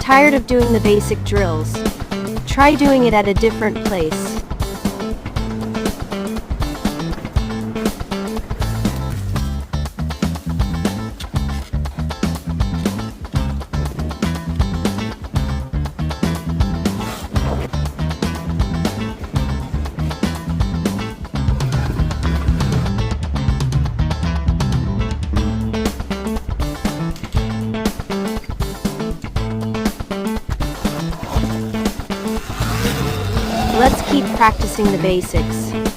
Tired of doing the basic drills? Try doing it at a different place. Let's keep practicing the basics.